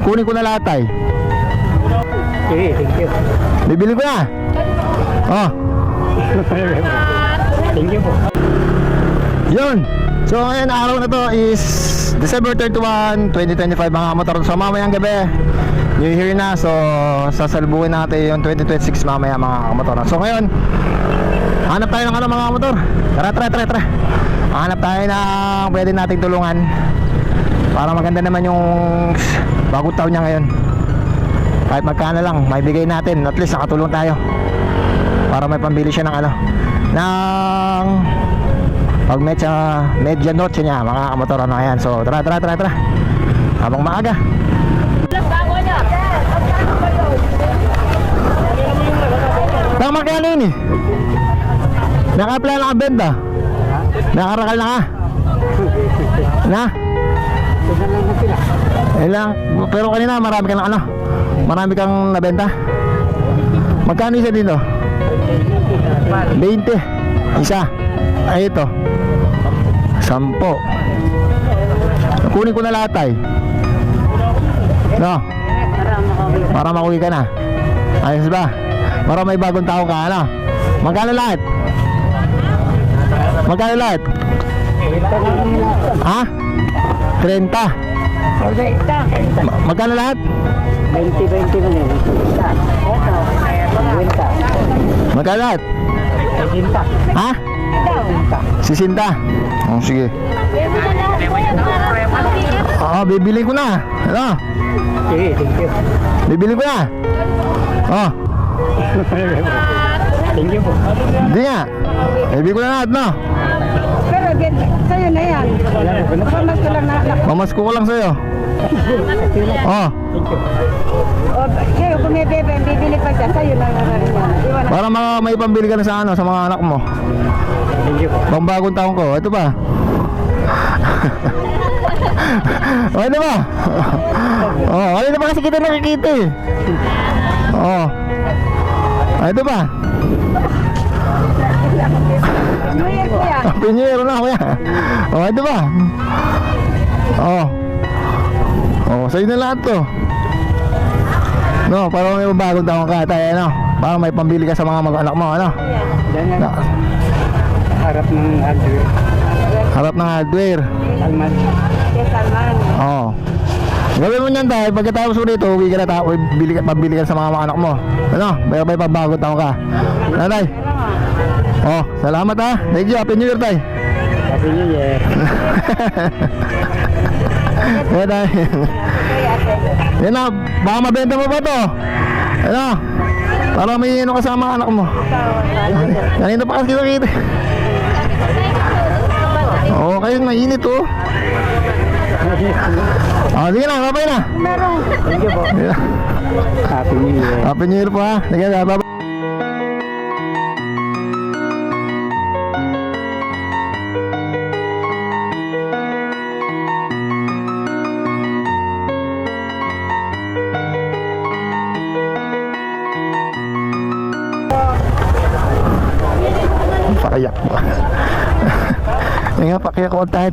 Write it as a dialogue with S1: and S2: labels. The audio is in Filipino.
S1: Kunin ko na lahat tay.
S2: Sige, thank you.
S1: Bibili ko na. Oh.
S2: Thank you po.
S1: Yun. So ngayon araw na to is December 31, 2025 mga motor. So mamayang gabi New Year na. So sasalubungin natin yung 2026 mamaya mga motor. So ngayon hanap tayo ng ano mga motor. Tara. Hanap tayo ng pwede nating tulungan para maganda naman yung bagong taon niya ngayon. Kahit magkano lang may bigay natin, at least nakatulong tayo para may pambili siya ng ano, ng pag medya noche niya mga motor. Ano yan. So tara habang maaga. Tama kaya na yun eh. Naka-apply na benta. Nakarakal na ka. Na? Ilang, pero kanina marami kang ano? Marami kang nabenta. Magkano isa dito? 20. Isa. Ay ito 10. Kunin ko na lahat ay. No? Para makuwi ka na. Ayos ba? Para may bagong tao ka ano? Magkano lahat? Magkano lahat? Ha? 30. Magkano lahat?
S2: 20 na yun.
S1: Magkano lahat? Ha? 60. Oh, sige. Oo, bibili ko na. Ano?
S2: Sige, thank you.
S1: Bibili ko na. Oh,
S2: Thank you po.
S1: hindi nga. Bibili ko na lahat, no?
S3: Pero sa'yo na yan. Mapamas ko lang na.
S1: Mamasko ko lang sa'yo. Oh,
S2: Thank you.
S3: O, kayo kung may bibili pa dyan, sa'yo na yan. Iwan na.
S1: para may pambili ka na sa ano, sa mga anak mo.
S2: Thank you po.
S1: Pang bagong taon ko. Ito pa. Oh, ito pa. Oh, ano na pa kasi kita nakikita eh. Oh. Ah, ito pa.
S3: Yes, kuya.
S1: Pinyero na kuya. Oh, ito pa. Oh. Oh, sa'yo na lahat to. No, para may bagong taon ka tayo, ano? Para may pambili ka sa mga mag-anak mo, ano?
S2: Diyan yan.
S1: Na,
S2: Harap ng hardware.
S1: harap ng hardware.
S2: Alman.
S3: Yes, Salman.
S1: Oo. Gawin mo niyan tayo, pagkatapos mo dito, uwi ka na tayo, pabili ka sa mga anak mo. Ano? May pabagong taon ka. Ano tay? Oh, salamat ha. Thank you, Happy New Year tay.
S2: Happy New Year.
S1: Yan tay. Yan na, baka mabenta mo ba to? Ano? Para may ano ka sa mga anak mo. Kanina pa kasi nakita. Oo, kayo mainit oh. Oh, sige na, babay na.
S3: Meron.
S2: Thank you po. Happy New Year.
S1: Happy New Year po ha. Sige na, babay. Pakiyak mo. Yung nga, pakiyak ko tayo.